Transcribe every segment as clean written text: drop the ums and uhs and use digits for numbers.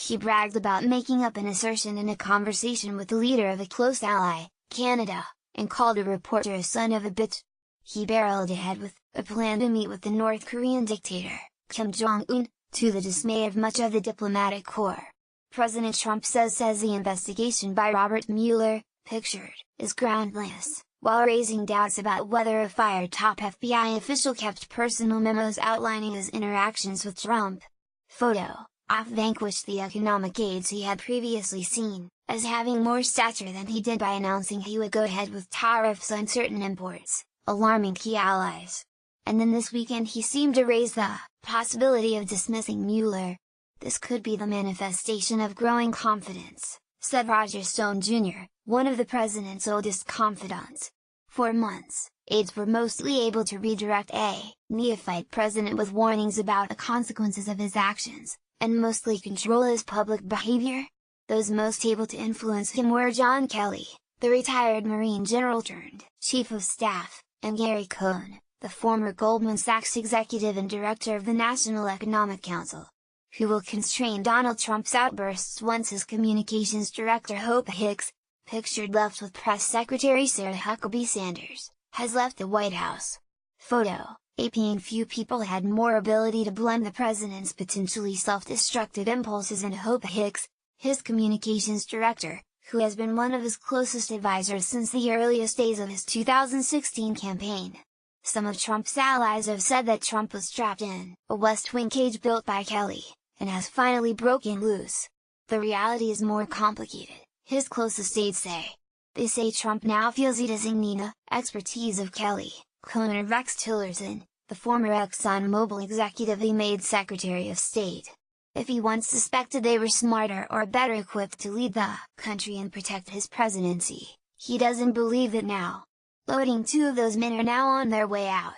He bragged about making up an assertion in a conversation with the leader of a close ally, Canada, and called a reporter a son of a bitch. He barreled ahead with a plan to meet with the North Korean dictator, Kim Jong-un, to the dismay of much of the diplomatic corps. President Trump says the investigation by Robert Mueller, pictured, is groundless, while raising doubts about whether a fired top FBI official kept personal memos outlining his interactions with Trump. Photo: Off vanquished the economic aides he had previously seen as having more stature than he did by announcing he would go ahead with tariffs on certain imports, alarming key allies. And then this weekend he seemed to raise the possibility of dismissing Mueller. "This could be the manifestation of growing confidence," said Roger Stone Jr., one of the president's oldest confidants. For months, aides were mostly able to redirect a neophyte president with warnings about the consequences of his actions, and mostly control his public behavior. Those most able to influence him were John Kelly, the retired Marine general turned Chief of Staff, and Gary Cohn, the former Goldman Sachs executive and director of the National Economic Council, who will constrain Donald Trump's outbursts once his communications director Hope Hicks, pictured left with Press Secretary Sarah Huckabee Sanders, has left the White House. Photo: AP. Few people had more ability to blame the president's potentially self-destructive impulses than Hope Hicks, his communications director, who has been one of his closest advisors since the earliest days of his 2016 campaign. Some of Trump's allies have said that Trump was trapped in a West Wing cage built by Kelly, and has finally broken loose. The reality is more complicated, his closest aides say. They say Trump now feels he doesn't need the expertise of Kelly, Cohn or Rex Tillerson, the former ExxonMobil executive he made Secretary of State. If he once suspected they were smarter or better equipped to lead the country and protect his presidency, he doesn't believe that now. Loading two of those men are now on their way out.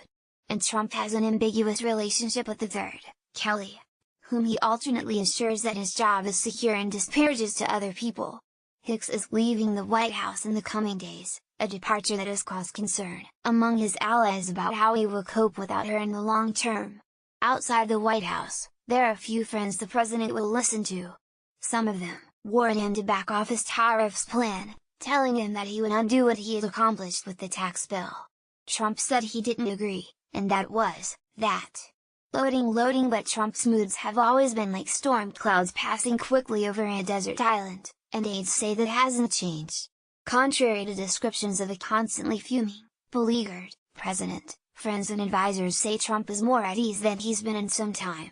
And Trump has an ambiguous relationship with the third, Kelly, whom he alternately assures that his job is secure and disparages to other people. Hicks is leaving the White House in the coming days, a departure that has caused concern among his allies about how he will cope without her in the long term. Outside the White House, there are few friends the president will listen to. Some of them warned him to back off his tariffs plan, telling him that he would undo what he had accomplished with the tax bill. Trump said he didn't agree, and that was that. Loading, but Trump's moods have always been like storm clouds passing quickly over a desert island, and aides say that hasn't changed. Contrary to descriptions of a constantly fuming, beleaguered president, friends and advisors say Trump is more at ease than he's been in some time.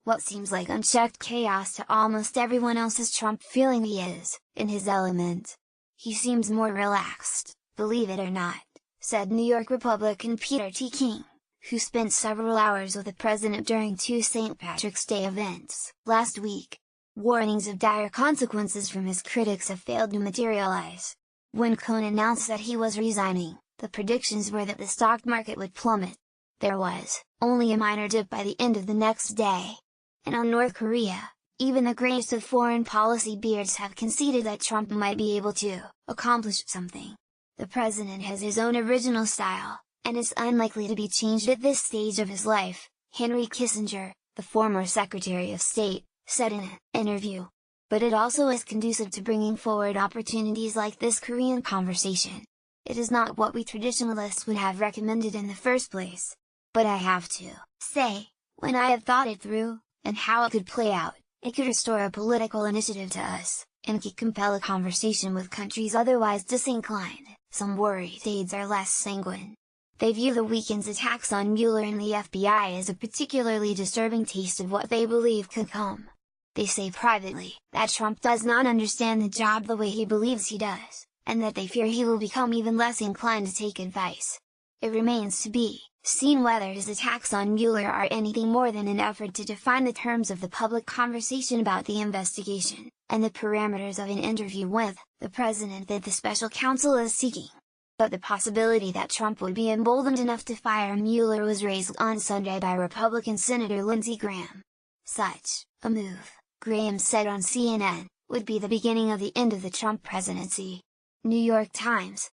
What seems like unchecked chaos to almost everyone else is Trump feeling he is in his element. "He seems more relaxed, believe it or not," said New York Republican Peter T. King, who spent several hours with the president during two St. Patrick's Day events last week. Warnings of dire consequences from his critics have failed to materialize. When Cohn announced that he was resigning, the predictions were that the stock market would plummet. There was only a minor dip by the end of the next day. And on North Korea, even the greatest of foreign policy beards have conceded that Trump might be able to accomplish something. The president has his own original style, and is unlikely to be changed at this stage of his life, Henry Kissinger, the former Secretary of State, said in an interview. But it also is conducive to bringing forward opportunities like this Korean conversation. It is not what we traditionalists would have recommended in the first place. But I have to say, when I have thought it through, and how it could play out, it could restore a political initiative to us, and could compel a conversation with countries otherwise disinclined. Some worried aides are less sanguine. They view the weekend's attacks on Mueller and the FBI as a particularly disturbing taste of what they believe could come. They say privately that Trump does not understand the job the way he believes he does, and that they fear he will become even less inclined to take advice. It remains to be seen whether his attacks on Mueller are anything more than an effort to define the terms of the public conversation about the investigation, and the parameters of an interview with the president that the special counsel is seeking. But the possibility that Trump would be emboldened enough to fire Mueller was raised on Sunday by Republican Senator Lindsey Graham. Such a move, Graham said on CNN, would be the beginning of the end of the Trump presidency. New York Times,